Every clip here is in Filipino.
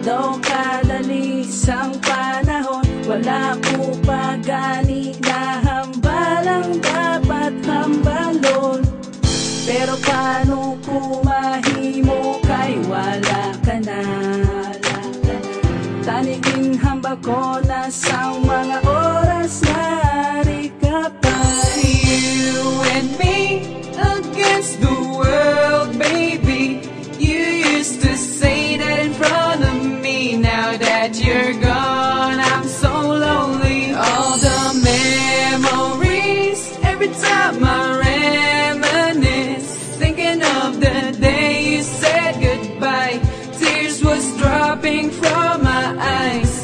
daw kadalis ang panahon. Wala ko pa gani na hambalang dapat hambalon. Pero paano ko mahimo kay wala ka na? Taniking hamba ko na sa mga oras na rika pa. You and me against the world, baby. You used to say that in front of me. Now that you're gone, I'm so lonely. All the memories, every time I reminisce, thinking of the day you said goodbye. Tears was dropping from my eyes.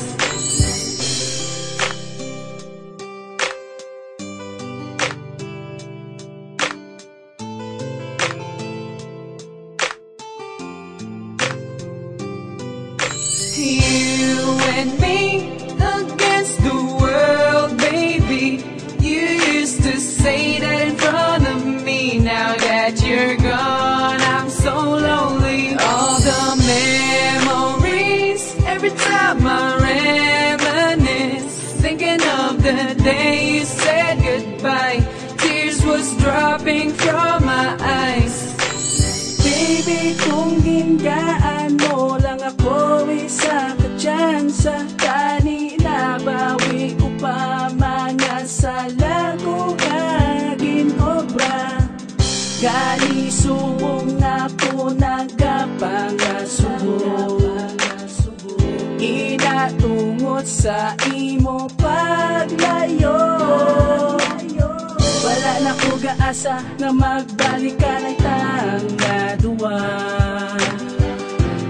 You and me against the world, baby. You used to say that in front of me. Now that you're gone, I'm so lonely. All the memories, every time I reminisce, thinking of the day you said goodbye. Tears was dropping from my eyes. Baby, kung hinggaan mo lang ako, isa ka dyan sa kanina. Bawi ko pa mga sala ko kaging obra. Gani suwong ako nagapangasubo. Inatungot sa imo paglayo. Wala na ko gaasa nga magbalikan ay tanggaduwa.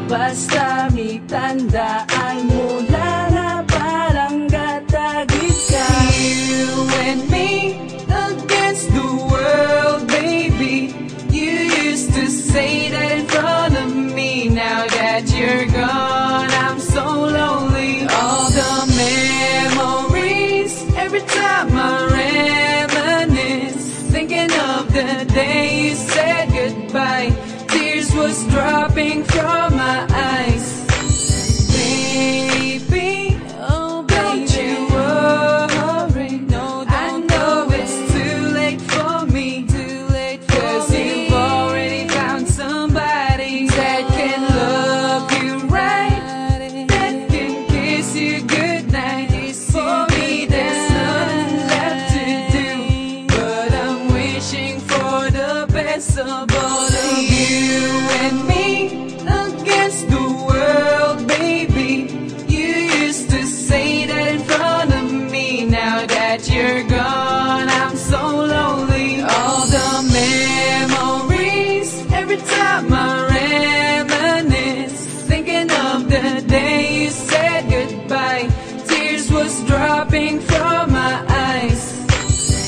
Basta may tandaan mo lang na parang gatagid ka. You and me against the world, baby. You used to say that in front of me. Now that you're gone, I'm so lonely. All the memories, every time I reminisce, thinking of the day you said goodbye. Tears was dropping from my eyes. Baby, oh baby, don't you worry. No, I know it's too late for me. Too late for 'cause me. You've already found somebody that can love you right, that can kiss you goodnight. For me, there's nothing left to do, but I'm wishing for the best of all of you and me against the world, baby. You used to say that in front of me. Now that you're gone, I'm so lonely. All the memories, every time I reminisce, thinking of the day you said goodbye. Tears was dropping from my eyes.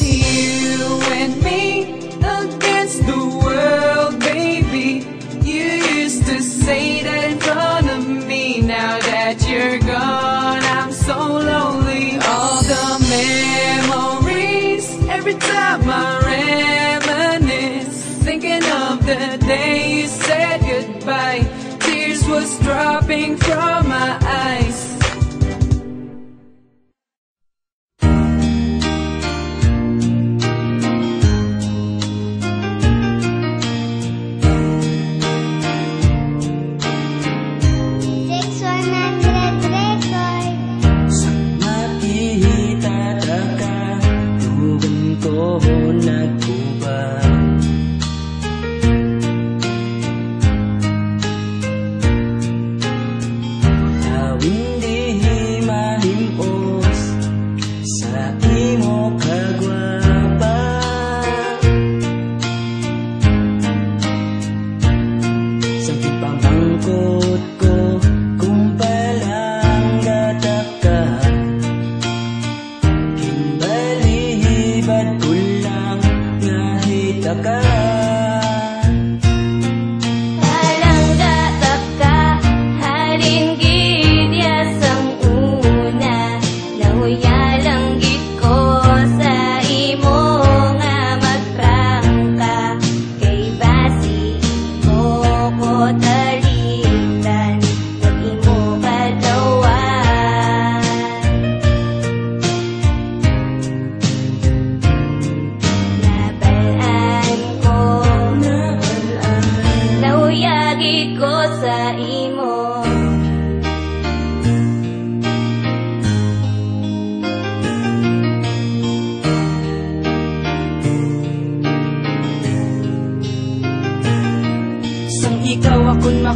You and me against the world, baby. You used to say that in front of me. Now that you're gone, I'm so lonely. All the memories, every time I reminisce, thinking of the day you said goodbye. Tears was dropping from my eyes.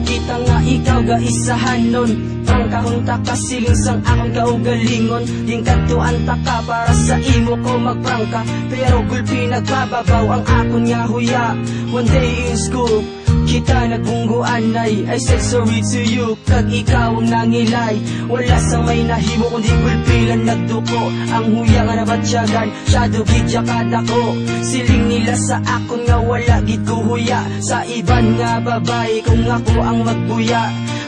makita nga ikaw ga isahan nun. Prangkahon ta kasiling sang akong kaugalingon. Yung kantuan ta ka para sa imo ko magprangka. Pero gulpi nagbababaw ang akon nga huya. One day in school kita nagbungguan ay I said sorry to you. Kag ikaw ang nangilay, wala sa may nahimo kundi gulpilan nagduko. Ang huya nga nabatsyagan, shadow gidya kadako. Siling nila sa akon nga wala gid ko huya. Sa iban nga babae kung ako ang magbuya.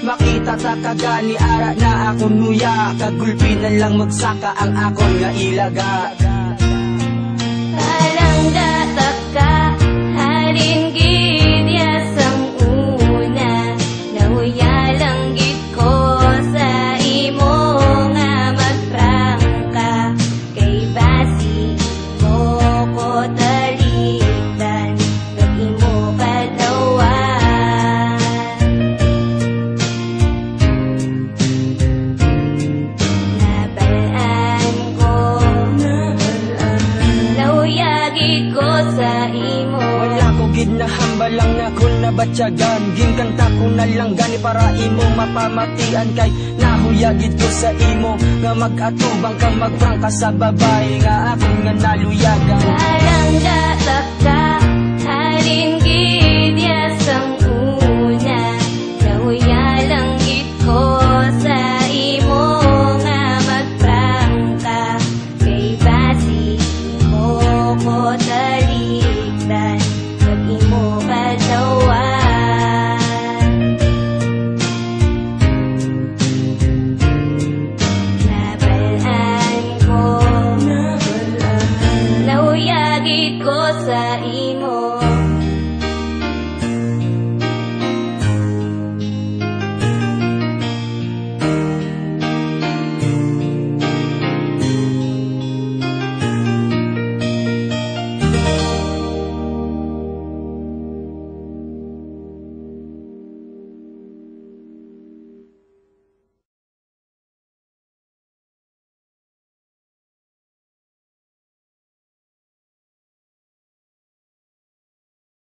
Makita ta kagani ara na akon huya. Kag gulpi na lang magsaka ang akon nga ilaga. Parang datak ka, halin gid ya sang una. Nahuya lang gid ko sa imo nga magprangka. Kay basi mo ko talitan, kag imo kadawan. Nabalaan ko, nahuya gid ko sa imo. Wala ko gid na hambalang na kung nabatsyagan. Ginkanta ko na lang gani para imo mapamatian. Kay nahuya gid ko sa imo nga mag-atubang ka magprangka sa babae nga akong nga naluyagan. Parang datak ka, halin